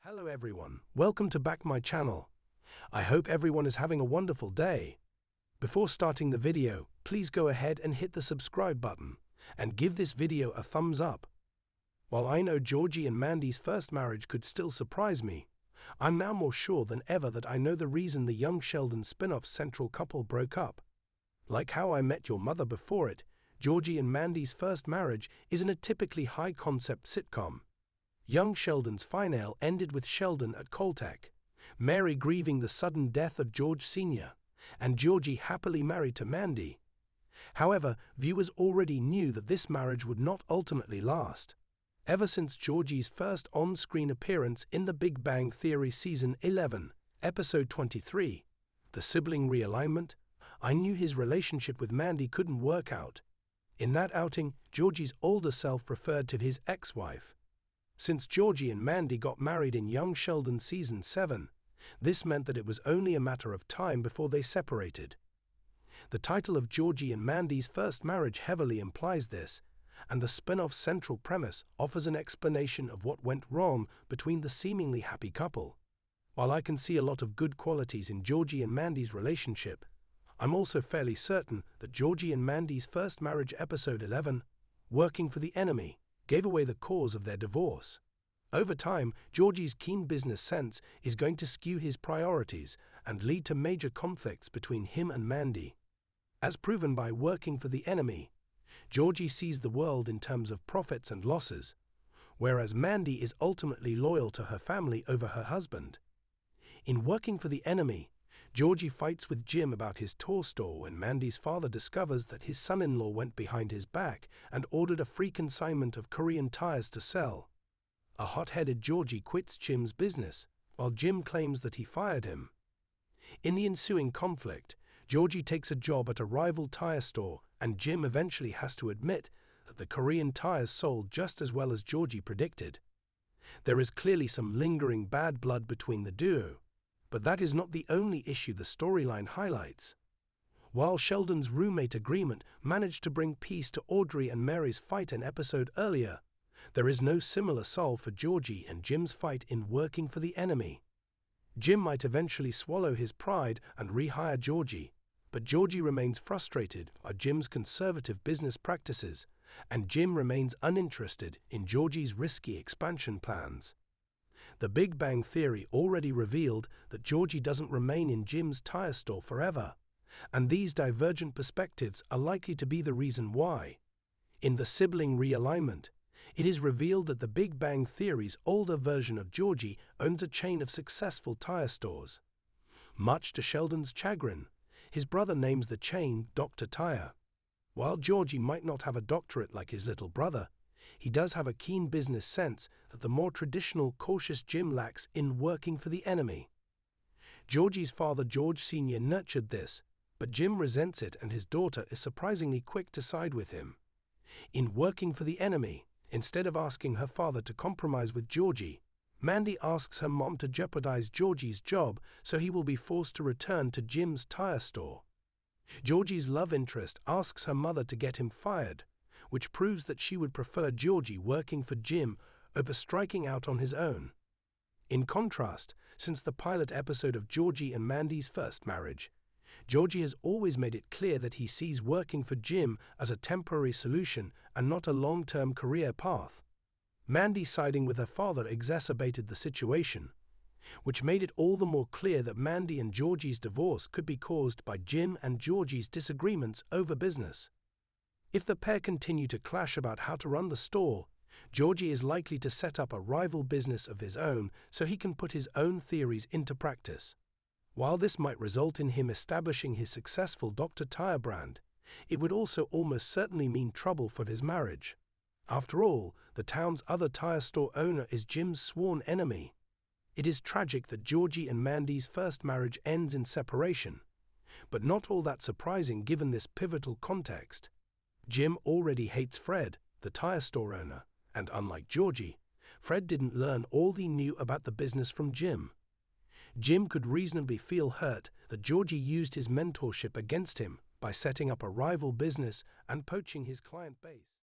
Hello everyone, welcome to back my channel. I hope everyone is having a wonderful day. Before starting the video, please go ahead and hit the subscribe button and give this video a thumbs up. While I know Georgie and Mandy's first marriage could still surprise me, I'm now more sure than ever that I know the reason the young Sheldon spin-off central couple broke up. Like How I Met Your Mother before it, Georgie and Mandy's first marriage isn't a typically high-concept sitcom. Young Sheldon's finale ended with Sheldon at Caltech, Mary grieving the sudden death of George Sr., and Georgie happily married to Mandy. However, viewers already knew that this marriage would not ultimately last. Ever since Georgie's first on-screen appearance in The Big Bang Theory Season 11, Episode 23, The Sibling Realignment, I knew his relationship with Mandy couldn't work out. In that outing, Georgie's older self referred to his ex-wife. Since Georgie and Mandy got married in Young Sheldon Season 7, this meant that it was only a matter of time before they separated. The title of Georgie and Mandy's first marriage heavily implies this, and the spin-off's central premise offers an explanation of what went wrong between the seemingly happy couple. While I can see a lot of good qualities in Georgie and Mandy's relationship, I'm also fairly certain that Georgie and Mandy's first marriage episode 11, Working for the Enemy, gave away the cause of their divorce. Over time, Georgie's keen business sense is going to skew his priorities and lead to major conflicts between him and Mandy. As proven by Working for the Enemy, Georgie sees the world in terms of profits and losses, whereas Mandy is ultimately loyal to her family over her husband. In Working for the Enemy, Georgie fights with Jim about his toy store when Mandy's father discovers that his son-in-law went behind his back and ordered a free consignment of Korean tires to sell. A hot-headed Georgie quits Jim's business, while Jim claims that he fired him. In the ensuing conflict, Georgie takes a job at a rival tire store, and Jim eventually has to admit that the Korean tires sold just as well as Georgie predicted. There is clearly some lingering bad blood between the duo, but that is not the only issue the storyline highlights. While Sheldon's roommate agreement managed to bring peace to Audrey and Mary's fight an episode earlier, there is no similar solve for Georgie and Jim's fight in Working for the Enemy. Jim might eventually swallow his pride and rehire Georgie, but Georgie remains frustrated by Jim's conservative business practices, and Jim remains uninterested in Georgie's risky expansion plans. The Big Bang Theory already revealed that Georgie doesn't remain in Jim's tire store forever, and these divergent perspectives are likely to be the reason why. In The Sibling Realignment, it is revealed that the Big Bang Theory's older version of Georgie owns a chain of successful tire stores. Much to Sheldon's chagrin, his brother names the chain Dr. Tire. While Georgie might not have a doctorate like his little brother, he does have a keen business sense that the more traditional, cautious Jim lacks in Working for the Enemy. Georgie's father, George Sr., nurtured this, but Jim resents it, and his daughter is surprisingly quick to side with him. In Working for the Enemy, instead of asking her father to compromise with Georgie, Mandy asks her mom to jeopardize Georgie's job so he will be forced to return to Jim's tire store. Georgie's love interest asks her mother to get him fired, which proves that she would prefer Georgie working for Jim over striking out on his own. In contrast, since the pilot episode of Georgie and Mandy's first marriage, Georgie has always made it clear that he sees working for Jim as a temporary solution and not a long-term career path. Mandy siding with her father exacerbated the situation, which made it all the more clear that Mandy and Georgie's divorce could be caused by Jim and Georgie's disagreements over business. If the pair continue to clash about how to run the store, Georgie is likely to set up a rival business of his own so he can put his own theories into practice. While this might result in him establishing his successful Dr. Tire brand, it would also almost certainly mean trouble for his marriage. After all, the town's other tire store owner is Jim's sworn enemy. It is tragic that Georgie and Mandy's first marriage ends in separation, but not all that surprising given this pivotal context. Jim already hates Fred, the tire store owner, and unlike Georgie, Fred didn't learn all he knew about the business from Jim. Jim could reasonably feel hurt that Georgie used his mentorship against him by setting up a rival business and poaching his client base.